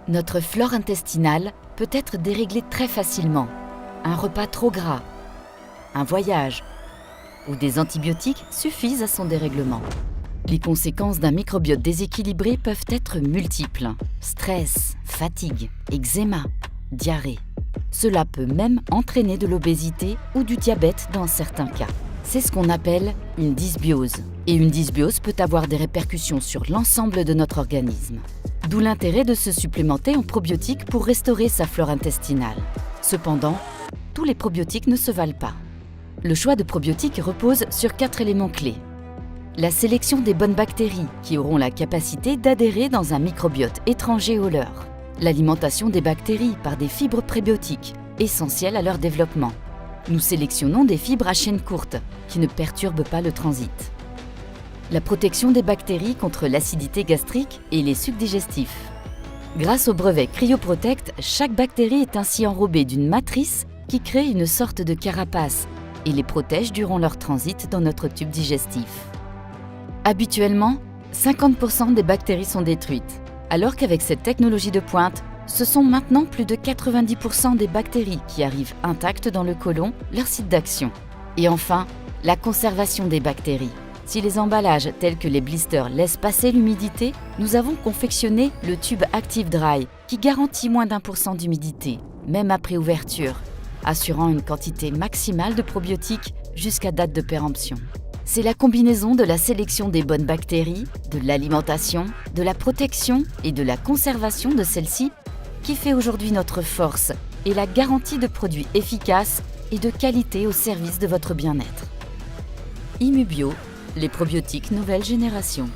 Notre flore intestinale peut être déréglée très facilement. Un repas trop gras, un voyage ou des antibiotiques suffisent à son dérèglement. Les conséquences d'un microbiote déséquilibré peuvent être multiples. Stress, fatigue, eczéma, diarrhée. Cela peut même entraîner de l'obésité ou du diabète dans certains cas. C'est ce qu'on appelle une dysbiose. Et une dysbiose peut avoir des répercussions sur l'ensemble de notre organisme. D'où l'intérêt de se supplémenter en probiotiques pour restaurer sa flore intestinale. Cependant, tous les probiotiques ne se valent pas. Le choix de probiotiques repose sur 4 éléments clés. La sélection des bonnes bactéries qui auront la capacité d'adhérer dans un microbiote étranger au leur. L'alimentation des bactéries par des fibres prébiotiques, essentielles à leur développement. Nous sélectionnons des fibres à chaîne courte qui ne perturbent pas le transit. La protection des bactéries contre l'acidité gastrique et les sucs digestifs. Grâce au brevet CryoProtect, chaque bactérie est ainsi enrobée d'une matrice qui crée une sorte de carapace et les protège durant leur transit dans notre tube digestif. Habituellement, 50% des bactéries sont détruites, alors qu'avec cette technologie de pointe, ce sont maintenant plus de 90% des bactéries qui arrivent intactes dans le côlon, leur site d'action. Et enfin, la conservation des bactéries. Si les emballages tels que les blisters laissent passer l'humidité, nous avons confectionné le tube Active Dry qui garantit moins d'1% d'humidité, même après ouverture, assurant une quantité maximale de probiotiques jusqu'à date de péremption. C'est la combinaison de la sélection des bonnes bactéries, de l'alimentation, de la protection et de la conservation de celles-ci qui fait aujourd'hui notre force et la garantie de produits efficaces et de qualité au service de votre bien-être. ImuBio, les probiotiques nouvelle génération.